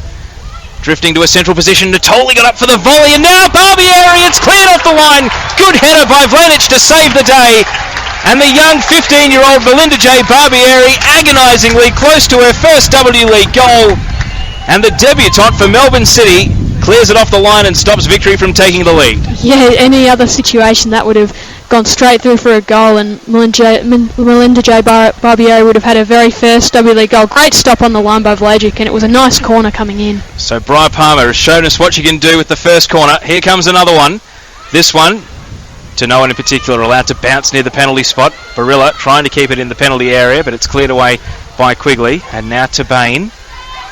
drifting to a central position. Natoli got up for the volley, and now Barbieri, it's cleared off the line. Good header by Vlanic to save the day. And the young 15-year-old Melinda J. Barbieri, agonisingly close to her first W League goal. And the debutant for Melbourne City clears it off the line and stops Victory from taking the lead. Yeah, any other situation that would have gone straight through for a goal, and Melinda J. Barbieri would have had her very first W League goal. Great stop on the line by Vlajic, and it was a nice corner coming in. So Bri Palmer has shown us what she can do with the first corner. Here comes another one. This one, to no one in particular, allowed to bounce near the penalty spot. Barilla trying to keep it in the penalty area, but it's cleared away by Quigley. And now to Bain,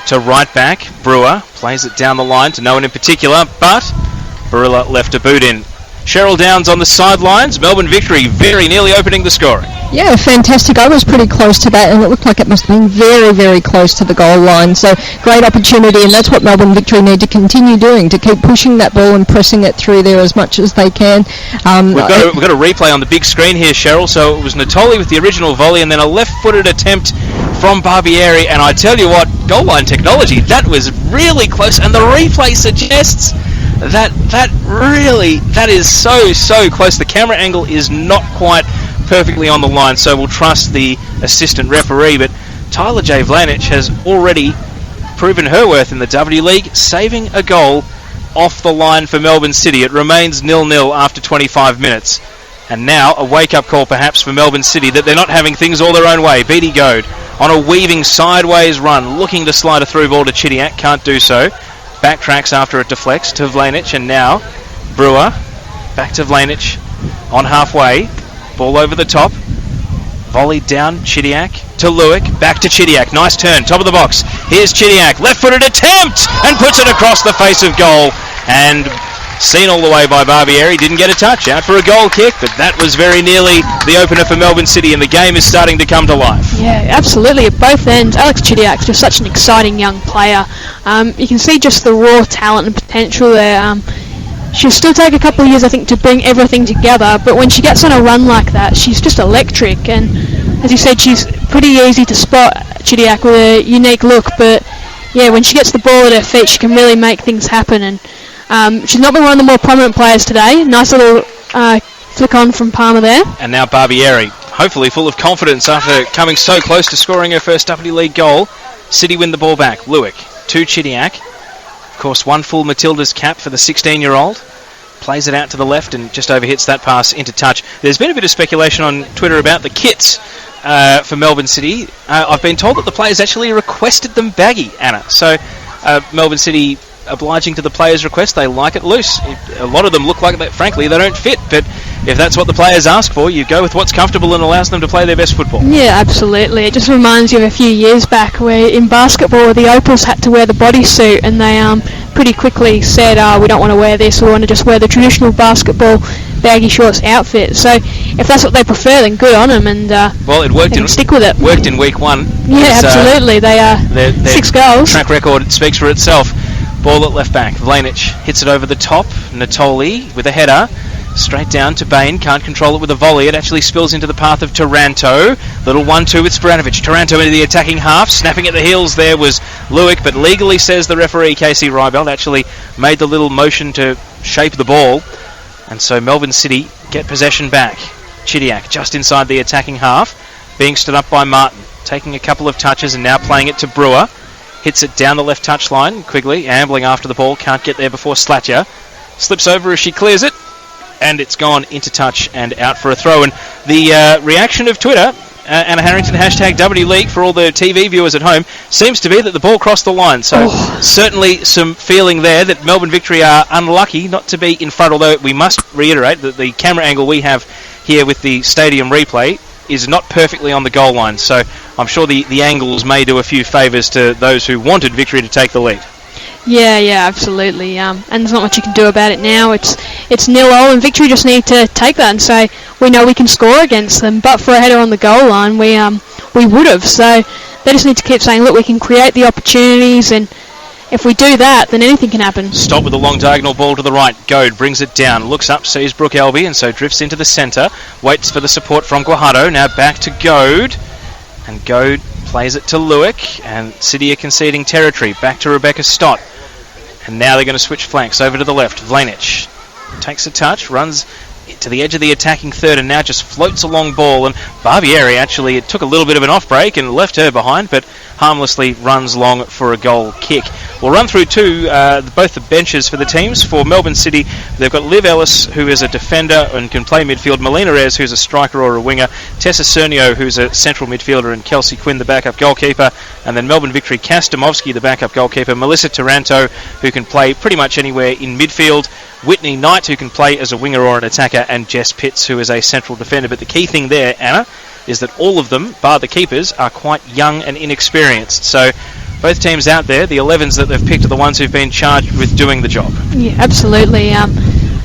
to right back. Brewer plays it down the line to no one in particular, but Barilla left a boot in. Cheryl Downs on the sidelines. Melbourne Victory very nearly opening the scoring. Yeah, fantastic. I was pretty close to that, and it looked like it must have been very, very close to the goal line. So great opportunity, and that's what Melbourne Victory need to continue doing, to keep pushing that ball and pressing it through there as much as they can. We've got a replay on the big screen here, Cheryl. So it was Natoli with the original volley, and then a left-footed attempt from Barbieri. And I tell you what, goal line technology, that was really close. And the replay suggests that is so close. The camera angle is not quite perfectly on the line, so we'll trust the assistant referee. But Tyler J. Vlanich has already proven her worth in the W League, saving a goal off the line for Melbourne City. It remains 0-0 after 25 minutes. And now a wake-up call perhaps for Melbourne City that they're not having things all their own way. Beattie Goad on a weaving sideways run, looking to slide a through ball to Chidiac, can't do so. Backtracks after it deflects to Vlanich, and now Brewer back to Vlanich on halfway. Ball over the top. Volleyed down, Chidiac to Lewick, back to Chidiac. Nice turn, top of the box. Here's Chidiac, left-footed attempt, and puts it across the face of goal. And seen all the way by Barbieri, didn't get a touch, out for a goal kick, but that was very nearly the opener for Melbourne City, and the game is starting to come to life. Yeah, absolutely, at both ends. Alex Chidiac's just such an exciting young player. You can see just the raw talent and potential there. She'll still take a couple of years, I think, to bring everything together, but when she gets on a run like that, she's just electric. And as you said, she's pretty easy to spot, Chidiac, with a unique look, but yeah, when she gets the ball at her feet, she can really make things happen. And she's not been one of the more prominent players today. Nice little flick on from Palmer there. And now Barbieri, hopefully full of confidence after coming so close to scoring her first W League goal. City win the ball back. Lewick to Chidiac. Of course, one full Matilda's cap for the 16-year-old. Plays it out to the left and just overhits that pass into touch. There's been a bit of speculation on Twitter about the kits for Melbourne City. I've been told that the players actually requested them baggy, Anna. So Melbourne City obliging to the players' request, they like it loose. A lot of them look like, frankly, they don't fit, but if that's what the players ask for, you go with what's comfortable and allows them to play their best football. Yeah, absolutely. It just reminds you of a few years back where in basketball the Opals had to wear the bodysuit, and they pretty quickly said, we don't want to wear this, we want to just wear the traditional basketball baggy shorts outfit. So if that's what they prefer, then good on them, and well, it worked. Stick with it. Worked in week one. Yeah, absolutely. They their 6 goals. Track record speaks for itself. Ball at left back. Vlanich hits it over the top. Natoli with a header. Straight down to Bain. Can't control it with a volley. It actually spills into the path of Taranto. Little 1-2 with Spranovic. Taranto into the attacking half. Snapping at the heels there was Lewick, but legally, says the referee, Casey Rybelt, actually made the little motion to shape the ball. And so Melbourne City get possession back. Chidiac just inside the attacking half. Being stood up by Martin. Taking a couple of touches and now playing it to Brewer. Hits it down the left touchline. Quigley ambling after the ball. Can't get there before Slatcher. Slips over as she clears it. And it's gone into touch and out for a throw. And the reaction of Twitter, Anna Harrington, hashtag W League for all the TV viewers at home, seems to be that the ball crossed the line. So certainly some feeling there that Melbourne Victory are unlucky not to be in front, although we must reiterate that the camera angle we have here with the stadium replay is not perfectly on the goal line. So I'm sure the angles may do a few favours to those who wanted Victory to take the lead. Yeah, absolutely. And there's not much you can do about it now. It's 0-0, and Victory just need to take that and say, we know we can score against them, but for a header on the goal line, we would have. So they just need to keep saying, look, we can create the opportunities, and if we do that, then anything can happen. Stop with the long diagonal ball to the right. Goad brings it down, looks up, sees Brooke Elby, and so drifts into the centre, waits for the support from Guajardo. Now back to Goad, and Goad plays it to Lewick, and City are conceding territory. Back to Rebecca Stott. And now they're going to switch flanks over to the left. Vlanich takes a touch, runs to the edge of the attacking third and now just floats a long ball, and Barbieri actually, it took a little bit of an off break and left her behind, but harmlessly runs long for a goal kick. We'll run through both the benches for the teams. For Melbourne City, they've got Liv Ellis, who is a defender and can play midfield, Melina Reyes, who's a striker or a winger, Tessa Cernio, who's a central midfielder, and Kelsey Quinn, the backup goalkeeper, and then Melbourne Victory, Cass Domovsky, the backup goalkeeper, Melissa Taranto, who can play pretty much anywhere in midfield, Whitney Knight, who can play as a winger or an attacker, and Jess Pitts, who is a central defender. But the key thing there, Anna, is that all of them, bar the keepers, are quite young and inexperienced. So both teams out there, the 11s that they've picked are the ones who've been charged with doing the job. Yeah, absolutely.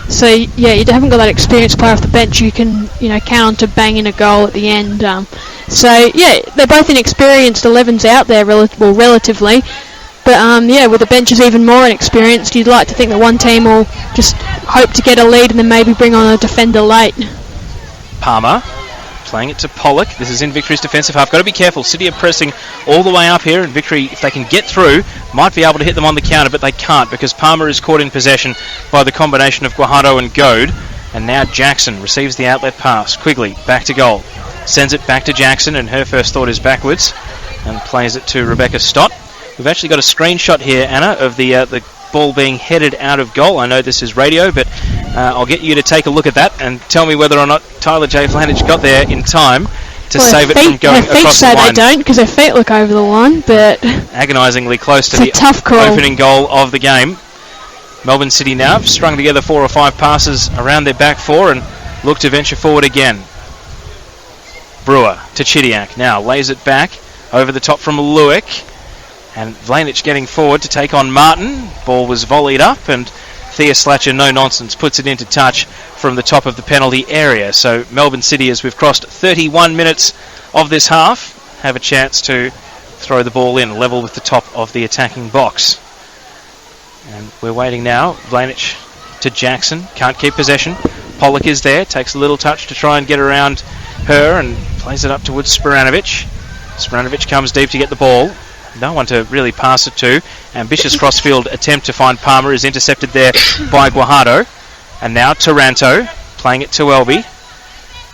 So yeah, you haven't got that experienced player off the bench you can count on to bang in a goal at the end. So yeah, they're both inexperienced 11s out there, relatively. But with the benches even more inexperienced, you'd like to think that one team will just hope to get a lead and then maybe bring on a defender late. Palmer playing it to Pollock. This is in Victory's defensive half. Got to be careful. City are pressing all the way up here, and Victory, if they can get through, might be able to hit them on the counter, but they can't because Palmer is caught in possession by the combination of Guajardo and Goad. And now Jackson receives the outlet pass. Quigley back to goal. Sends it back to Jackson, and her first thought is backwards, and plays it to Rebecca Stott. We've actually got a screenshot here, Anna, of the ball being headed out of goal. I know this is radio, but I'll get you to take a look at that and tell me whether or not Tyler J. Flanage got there in time to save it from going across the line. Her feet say they don't, because her feet look over the line, but agonisingly close to the tough call. Opening goal of the game. Melbourne City now have strung together 4 or 5 passes around their back four and look to venture forward again. Brewer to Chidiac now lays it back over the top from Lewick. And Vlanich getting forward to take on Martin. Ball was volleyed up, and Thea Slatcher, no nonsense, puts it into touch from the top of the penalty area. So Melbourne City, as we've crossed 31 minutes of this half, have a chance to throw the ball in, level with the top of the attacking box. And we're waiting now. Vlanich to Jackson, can't keep possession. Pollock is there, takes a little touch to try and get around her and plays it up towards Sporanovic. Sporanovic comes deep to get the ball. No one to really pass it to. Ambitious crossfield attempt to find Palmer is intercepted there by Guajardo. And now Taranto playing it to Elby.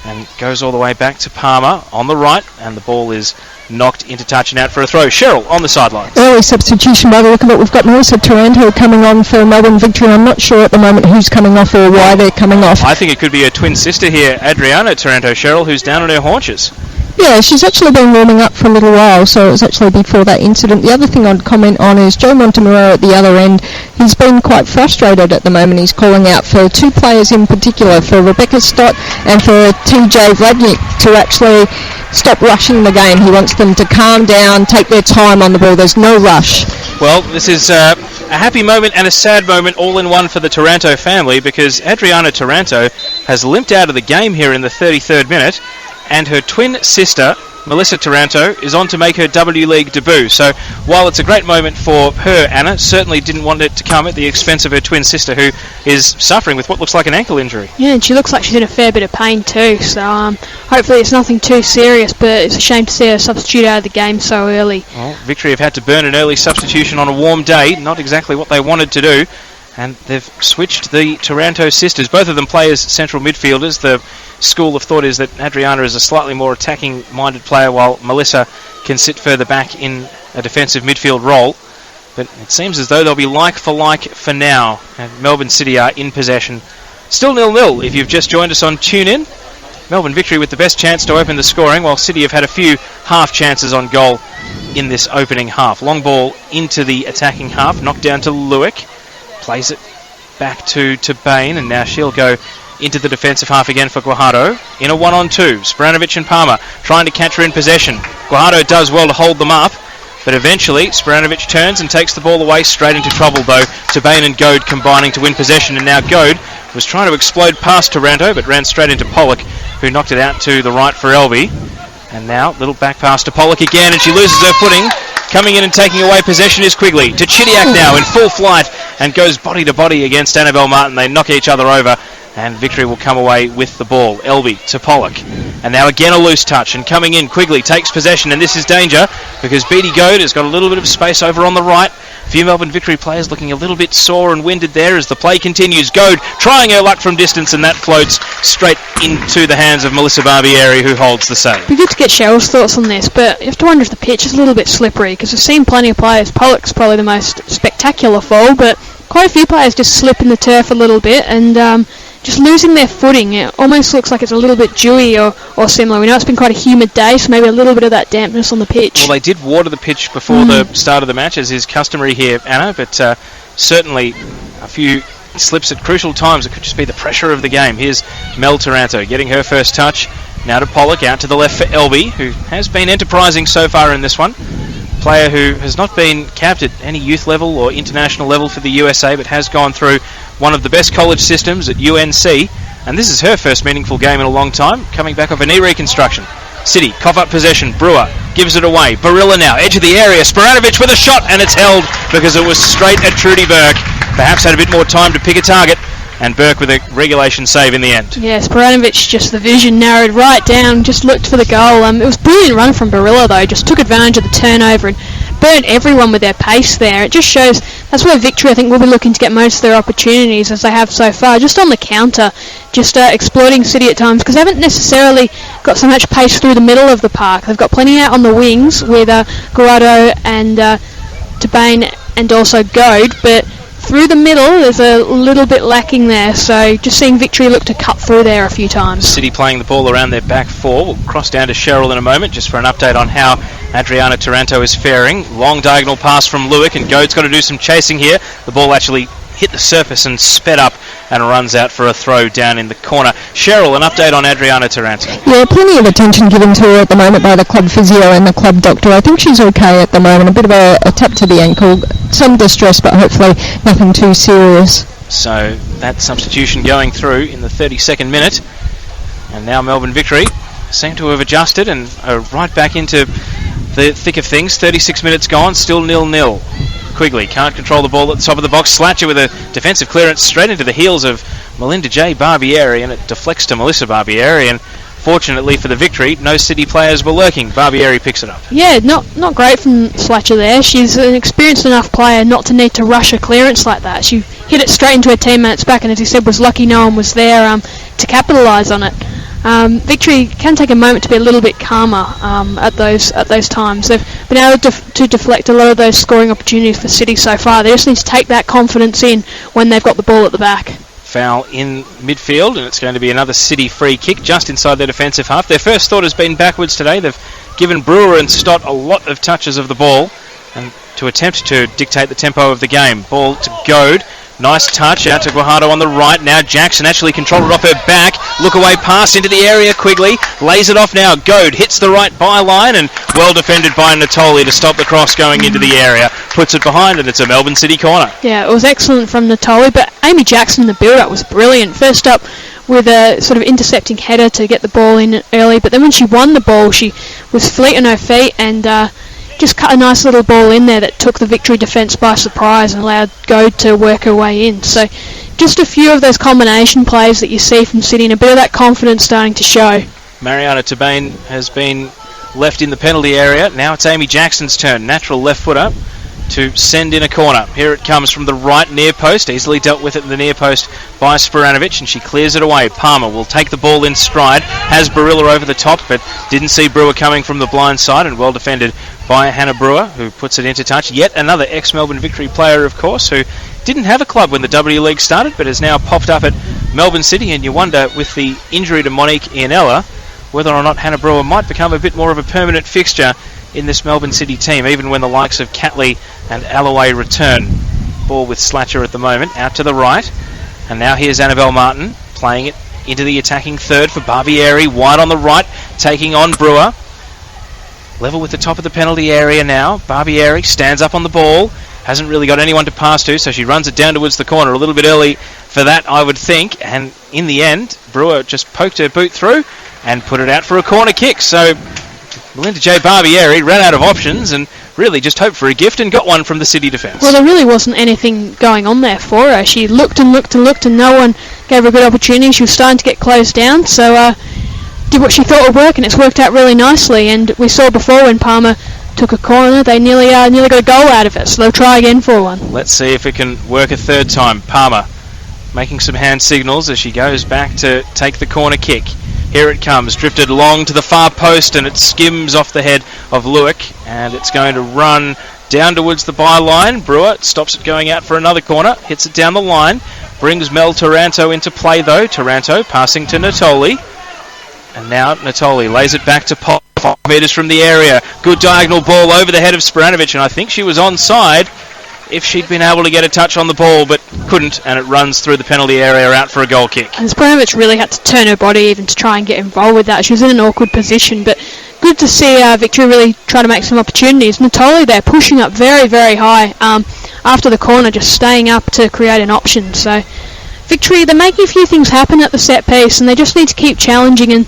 And goes all the way back to Palmer on the right. And the ball is knocked into touch and out for a throw. Cheryl on the sidelines. Early substitution by the look of it. We've got Melissa Taranto coming on for Melbourne Victory. I'm not sure at the moment who's coming off or why they're coming off. I think it could be a twin sister here, Adriana Taranto, Cheryl, who's down on her haunches. Yeah, she's actually been warming up for a little while, so it was actually before that incident. The other thing I'd comment on is Joe Montemurro at the other end. He's been quite frustrated at the moment. He's calling out for 2 players in particular, for Rebecca Stott and for TJ Vladnik, to actually stop rushing the game. He wants them to calm down, take their time on the ball. There's no rush. Well, this is a happy moment and a sad moment all in one for the Taranto family, because Adriana Taranto has limped out of the game here in the 33rd minute. And her twin sister, Melissa Taranto, is on to make her W League debut. So while it's a great moment for her, Anna certainly didn't want it to come at the expense of her twin sister, who is suffering with what looks like an ankle injury. Yeah, and she looks like she's in a fair bit of pain too. So hopefully it's nothing too serious, but it's a shame to see her substitute out of the game so early. Well, Victory have had to burn an early substitution on a warm day. Not exactly what they wanted to do. And they've switched the Taranto sisters. Both of them play as central midfielders. The school of thought is that Adriana is a slightly more attacking-minded player, while Melissa can sit further back in a defensive midfield role. But it seems as though they'll be like for now. And Melbourne City are in possession. Still 0-0 if you've just joined us on TuneIn. Melbourne Victory with the best chance to open the scoring, while City have had a few half chances on goal in this opening half. Long ball into the attacking half, knocked down to Lewick. Plays it back to Bain, and now she'll go into the defensive half again for Guajardo in a 1-on-2. Sporanovic and Palmer trying to catch her in possession. Guajardo does well to hold them up, but eventually Sporanovic turns and takes the ball away. Straight into trouble though, to Bain and Goad combining to win possession, and now Goad was trying to explode past Taranto but ran straight into Pollock, who knocked it out to the right for Elby. And now little back pass to Pollock again, and she loses her footing. Coming in and taking away possession is Quigley. To Chidiac now in full flight and goes body to body against Annabelle Martin. They knock each other over, and Victory will come away with the ball. Elby to Pollock. And now again a loose touch, and coming in quickly takes possession, and this is danger because Beattie Goad has got a little bit of space over on the right. A few Melbourne Victory players looking a little bit sore and winded there as the play continues. Goad trying her luck from distance, and that floats straight into the hands of Melissa Barbieri, who holds the save. It'd be good to get Cheryl's thoughts on this, but you have to wonder if the pitch is a little bit slippery, because we've seen plenty of players. Pollock's probably the most spectacular fall, but quite a few players just slip in the turf a little bit and just losing their footing. It almost looks like it's a little bit dewy or similar. We know it's been quite a humid day, so maybe a little bit of that dampness on the pitch. Well, they did water the pitch before the start of the match, as is customary here, Anna, but certainly a few slips at crucial times. It could just be the pressure of the game. Here's Mel Taranto getting her first touch. Now to Pollock, out to the left for Elby, who has been enterprising so far in this one. Player who has not been capped at any youth level or international level for the USA, but has gone through one of the best college systems at UNC, and this is her first meaningful game in a long time, coming back off a knee reconstruction. City cough up possession. Brewer gives it away. Barilla now, edge of the area. Sporanovic with a shot, and it's held because it was straight at Trudy Burke. Perhaps had a bit more time to pick a target, and Burke with a regulation save in the end. Yeah, Sporanovic, just the vision narrowed right down, just looked for the goal. It was a brilliant run from Barilla though, just took advantage of the turnover and burnt everyone with their pace there. It just shows that's where Victory, I think, will be looking to get most of their opportunities, as they have so far, just on the counter, just exploiting City at times, because they haven't necessarily got so much pace through the middle of the park. They've got plenty out on the wings with Guardo and Tabane and also Goad, but through the middle there's a little bit lacking there, so just seeing Victory look to cut through there a few times. City playing the ball around their back four. We'll cross down to Cheryl in a moment just for an update on how Adriana Taranto is faring. Long diagonal pass from Lewick, and Goad's got to do some chasing here. The ball actually hit the surface and sped up and runs out for a throw down in the corner. Cheryl, an update on Adriana Taranto. Yeah, plenty of attention given to her at the moment by the club physio and the club doctor. I think she's okay at the moment. A bit of a tap to the ankle, some distress, but hopefully nothing too serious. So that substitution going through in the 32nd minute, and now Melbourne Victory seem to have adjusted and are right back into the thick of things. 36 minutes gone, still 0-0. Quigley can't control the ball at the top of the box. Slatcher with a defensive clearance straight into the heels of Melinda J. Barbieri, and it deflects to Melissa Barbieri, and fortunately for the Victory, no City players were lurking. Barbieri picks it up. Yeah, not great from Slatcher there. She's an experienced enough player not to need to rush a clearance like that. She hit it straight into her teammates' back, and as he said, was lucky no one was there to capitalise on it. Victory can take a moment to be a little bit calmer at those times. They've been able to deflect a lot of those scoring opportunities for City so far. They just need to take that confidence in when they've got the ball at the back. Foul in midfield, and it's going to be another City free kick just inside their defensive half. Their first thought has been backwards today. They've given Brewer and Stott a lot of touches of the ball and to attempt to dictate the tempo of the game. Ball to Goad. Nice touch out to Guajardo on the right. Now Jackson actually controlled it off her back. Look away pass into the area. Quigley lays it off now. Goad hits the right byline, and well defended by Natoli to stop the cross going into the area. Puts it behind, and it's a Melbourne City corner. Yeah, it was excellent from Natoli, but Amy Jackson in the build-up was brilliant. First up with a sort of intercepting header to get the ball in early, but then when she won the ball, she was fleet on her feet and just cut a nice little ball in there that took the Victory defence by surprise and allowed Goad to work her way in. So just a few of those combination plays that you see from City and a bit of that confidence starting to show. Mariana Tabane has been left in the penalty area. Now it's Amy Jackson's turn. Natural left footer to send in a corner. Here it comes from the right near post. Easily dealt with it in the near post by Sporanovic, and she clears it away. Palmer will take the ball in stride. Has Barilla over the top, but didn't see Brewer coming from the blind side, and well defended by Hannah Brewer, who puts it into touch. Yet another ex-Melbourne Victory player, of course, who didn't have a club when the W League started, but has now popped up at Melbourne City, and you wonder, with the injury to Monique Ianella, whether or not Hannah Brewer might become a bit more of a permanent fixture in this Melbourne City team, even when the likes of Catley and Alloway return. Ball with Slatcher at the moment, out to the right, and now here's Annabelle Martin playing it into the attacking third for Barbieri, wide on the right, taking on Brewer. Level with the top of the penalty area now. Barbieri stands up on the ball, hasn't really got anyone to pass to, so she runs it down towards the corner a little bit early for that, I would think, and in the end Brewer just poked her boot through and put it out for a corner kick. So Melinda J. Barbieri ran out of options and really just hoped for a gift and got one from the City defence. Well, there really wasn't anything going on there for her. She looked and looked and looked and no one gave her a good opportunity. She was starting to get closed down, so did what she thought would work, and it's worked out really nicely. And we saw before when Palmer took a corner, they nearly got a goal out of it, so they'll try again for one. Let's see if it can work a third time. Palmer making some hand signals as she goes back to take the corner kick. Here it comes, drifted long to the far post, and it skims off the head of Lewick, and it's going to run down towards the byline. Brewer stops it going out for another corner, hits it down the line, brings Mel Taranto into play though. Taranto passing to Natoli, and now Natoli lays it back to Pop, 5 metres from the area. Good diagonal ball over the head of Spranovic, and I think she was onside if she'd been able to get a touch on the ball, but couldn't, and it runs through the penalty area out for a goal kick. And Spranovic really had to turn her body even to try and get involved with that. She was in an awkward position, but good to see Victory really try to make some opportunities. Natoli there pushing up very, very high after the corner, just staying up to create an option. So Victory, they're making a few things happen at the set piece, and they just need to keep challenging, and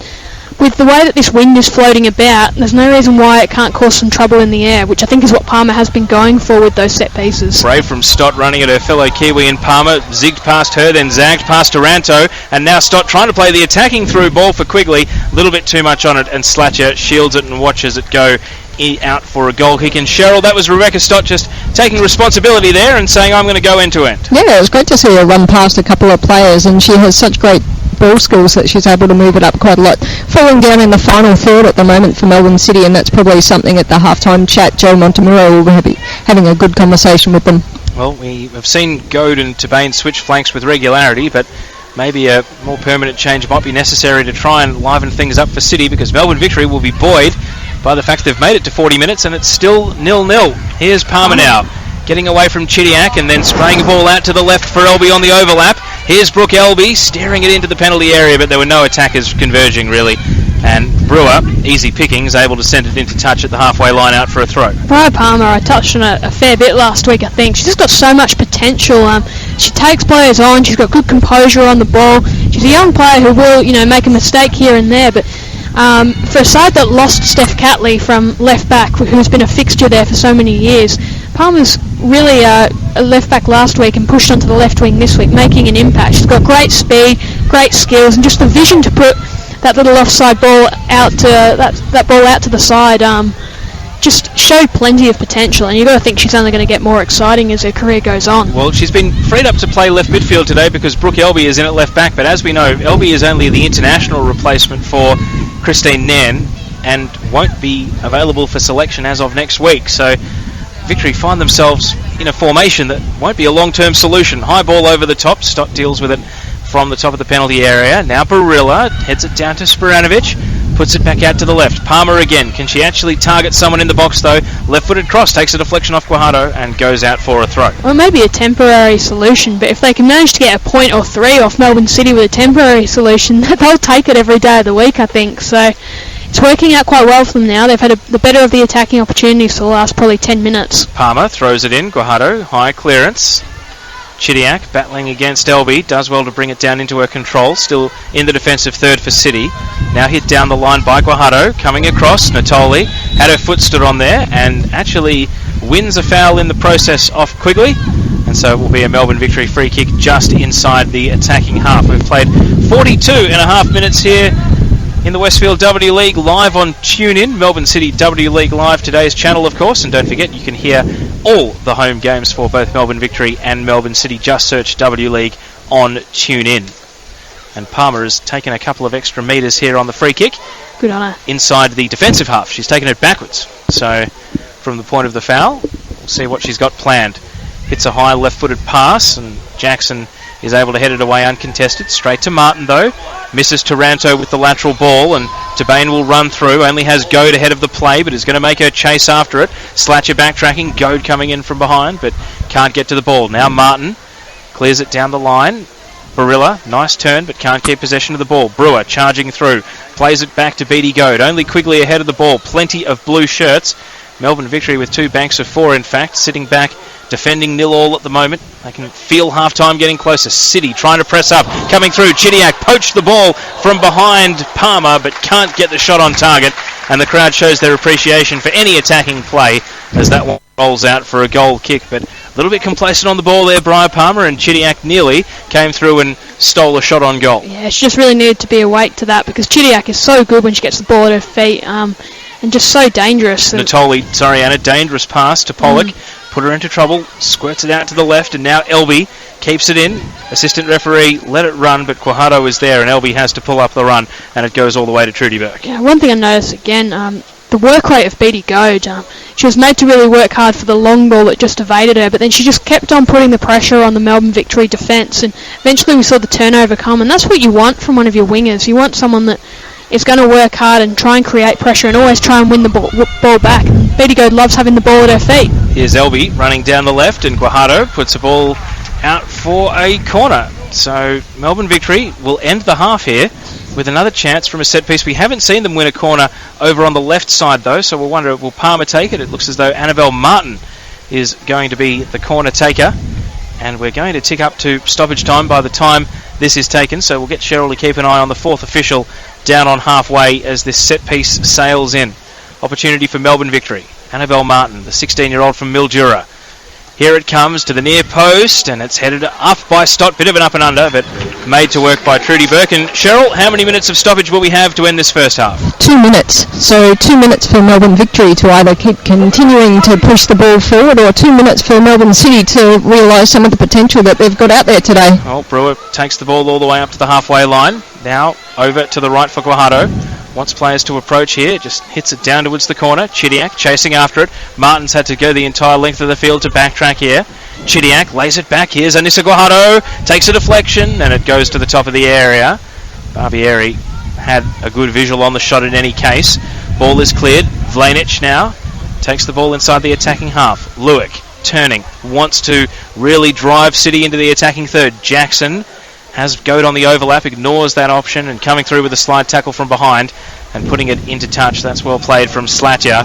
with the way that this wind is floating about, there's no reason why it can't cause some trouble in the air, which I think is what Palmer has been going for with those set pieces. Brave from Stott running at her fellow Kiwi in Palmer, zigged past her, then zagged past Taranto, and now Stott trying to play the attacking through ball for Quigley, a little bit too much on it, and Slatcher shields it and watches it go out for a goal kick. And Cheryl, that was Rebecca Stott just taking responsibility there and saying, I'm going to go end to end. Yeah, it was great to see her run past a couple of players, and she has such great ball skills that she's able to move it up quite a lot. Falling down in the final third at the moment for Melbourne City, and that's probably something at the half-time chat. Joe Montemuro will be having a good conversation with them. Well, we have seen Goad and Tabane switch flanks with regularity, but maybe a more permanent change might be necessary to try and liven things up for City, because Melbourne Victory will be buoyed by the fact they've made it to 40 minutes and it's still 0-0. Here's Palmer now, getting away from Chidiac and then spraying a ball out to the left for Elby on the overlap. Here's Brooke Elby steering it into the penalty area, but there were no attackers converging really. And Brewer, easy pickings, able to send it into touch at the halfway line out for a throw. Brian Palmer, I touched on it a fair bit last week, I think. She's just got so much potential. She takes players on, she's got good composure on the ball. She's a young player who will, make a mistake here and there, but for a side that lost Steph Catley from left back, who's been a fixture there for so many years, Palmer's really a left back last week and pushed onto the left wing this week, making an impact. She's got great speed, great skills, and just the vision to put that little offside ball out to that ball out to the side. Just showed plenty of potential, and you've got to think she's only going to get more exciting as her career goes on. Well, she's been freed up to play left midfield today because Brooke Elby is in at left back, but as we know, Elby is only the international replacement for Christine Nairn and won't be available for selection as of next week. So Victory find themselves in a formation that won't be a long-term solution. High ball over the top, Stott deals with it from the top of the penalty area. Now Barilla heads it down to Spranovic, puts it back out to the left. Palmer again. Can she actually target someone in the box though? Left-footed cross takes a deflection off Guajardo and goes out for a throw. Well, maybe a temporary solution, but if they can manage to get a point or three off Melbourne City with a temporary solution, they'll take it every day of the week, I think. So it's working out quite well for them now. They've had the better of the attacking opportunities for the last probably 10 minutes. Palmer throws it in. Guajardo, high clearance. Chidiac battling against Elby, does well to bring it down into her control, still in the defensive third for City. Now hit down the line by Guajardo, coming across. Natoli had her foot stood on there and actually wins a foul in the process off Quigley, and so it will be a Melbourne Victory free kick just inside the attacking half. We've played 42 and a half minutes here in the Westfield W League live on TuneIn, Melbourne City W League Live, today's channel of course, and don't forget you can hear all the home games for both Melbourne Victory and Melbourne City. Just search W League on TuneIn. And Palmer has taken a couple of extra metres here on the free kick. Good on her. Inside the defensive half, she's taken it backwards. So from the point of the foul, we'll see what she's got planned. Hits a high left-footed pass and Jackson is able to head it away uncontested. Straight to Martin though. Misses Taranto with the lateral ball, and Tabane will run through. Only has Goad ahead of the play, but is going to make her chase after it. Slatcher backtracking. Goad coming in from behind, but can't get to the ball. Now Martin clears it down the line. Barilla, nice turn, but can't keep possession of the ball. Brewer charging through. Plays it back to Beattie Goad. Only Quigley ahead of the ball. Plenty of blue shirts. Melbourne Victory with 2 banks of 4, in fact, sitting back, defending 0-0 at the moment. They can feel half-time getting closer. City trying to press up, coming through. Chidiac poached the ball from behind Palmer, but can't get the shot on target, and the crowd shows their appreciation for any attacking play as that one rolls out for a goal kick. But little bit complacent on the ball there, Briar Palmer, and Chidiac nearly came through and stole a shot on goal. Yeah, she just really needed to be awake to that because Chidiac is so good when she gets the ball at her feet and just so dangerous. Anna, dangerous pass to Pollock. Put her into trouble, squirts it out to the left, and now Elby keeps it in. Assistant referee let it run, but Quijado is there, and Elby has to pull up the run, and it goes all the way to Trudy Burke. Yeah, one thing I noticed again, the work rate of Beattie Goad. She was made to really work hard for the long ball that just evaded her, but then she just kept on putting the pressure on the Melbourne Victory defence, and eventually we saw the turnover come, and that's what you want from one of your wingers. You want someone that is going to work hard and try and create pressure and always try and win the ball back. And Beattie Goad loves having the ball at her feet. Here's Elby running down the left, and Quijado puts the ball out for a corner. So Melbourne Victory will end the half here with another chance from a set piece. We haven't seen them win a corner over on the left side though, so we'll wonder, will Palmer take it? It looks as though Annabelle Martin is going to be the corner taker, and we're going to tick up to stoppage time by the time this is taken, so we'll get Cheryl to keep an eye on the fourth official down on halfway as this set piece sails in. Opportunity for Melbourne Victory. Annabelle Martin, the 16-year-old from Mildura. Here it comes to the near post, and it's headed up by Stott. Bit of an up and under, but made to work by Trudy Burke. And Cheryl, how many minutes of stoppage will we have to end this first half? 2 minutes. So 2 minutes for Melbourne Victory to either keep continuing to push the ball forward, or 2 minutes for Melbourne City to realise some of the potential that they've got out there today. Well, Brewer takes the ball all the way up to the halfway line. Now over to the right for Quijado. Wants players to approach here, just hits it down towards the corner. Chidiac chasing after it. Martin's had to go the entire length of the field to backtrack here. Chidiac lays it back. Here's Anissa Quijado, takes a deflection, and it goes to the top of the area. Barbieri had a good visual on the shot in any case. Ball is cleared. Vlanic now takes the ball inside the attacking half. Lewick turning, wants to really drive City into the attacking third. Jackson has Goad on the overlap, ignores that option, and coming through with a slide tackle from behind and putting it into touch. That's well played from Slatja.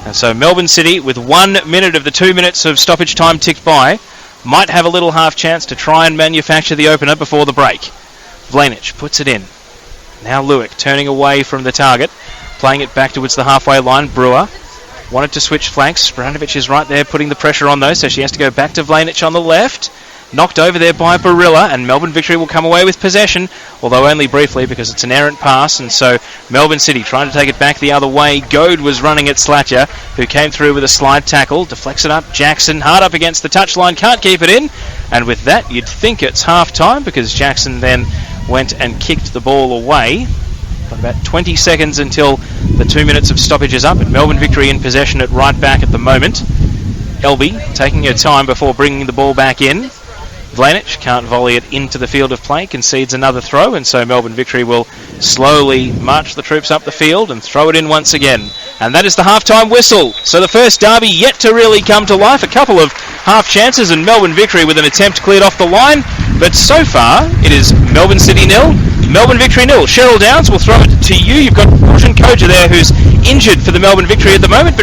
And so Melbourne City, with 1 minute of the 2 minutes of stoppage time ticked by, might have a little half chance to try and manufacture the opener before the break. Vlanic puts it in. Now Lewick turning away from the target, playing it back towards the halfway line. Brewer wanted to switch flanks. Spranovic is right there putting the pressure on those, so she has to go back to Vlanic on the left. Knocked over there by Barilla, and Melbourne Victory will come away with possession, although only briefly because it's an errant pass, and so Melbourne City trying to take it back the other way. Goad was running at Slatja, who came through with a slide tackle, deflects it up. Jackson hard up against the touchline, can't keep it in, and with that you'd think it's half time because Jackson then went and kicked the ball away. Got about 20 seconds until the 2 minutes of stoppage is up, and Melbourne Victory in possession at right back at the moment. Elby taking her time before bringing the ball back in. Vlanic can't volley it into the field of play, concedes another throw, and so Melbourne Victory will slowly march the troops up the field and throw it in once again. And that is the half-time whistle. So the first derby yet to really come to life. A couple of half chances, and Melbourne Victory with an attempt cleared off the line. But so far, it is Melbourne City 0, Melbourne Victory 0. Cheryl Downs will throw it to you. You've got Portion Koja there, who's injured for the Melbourne Victory at the moment, but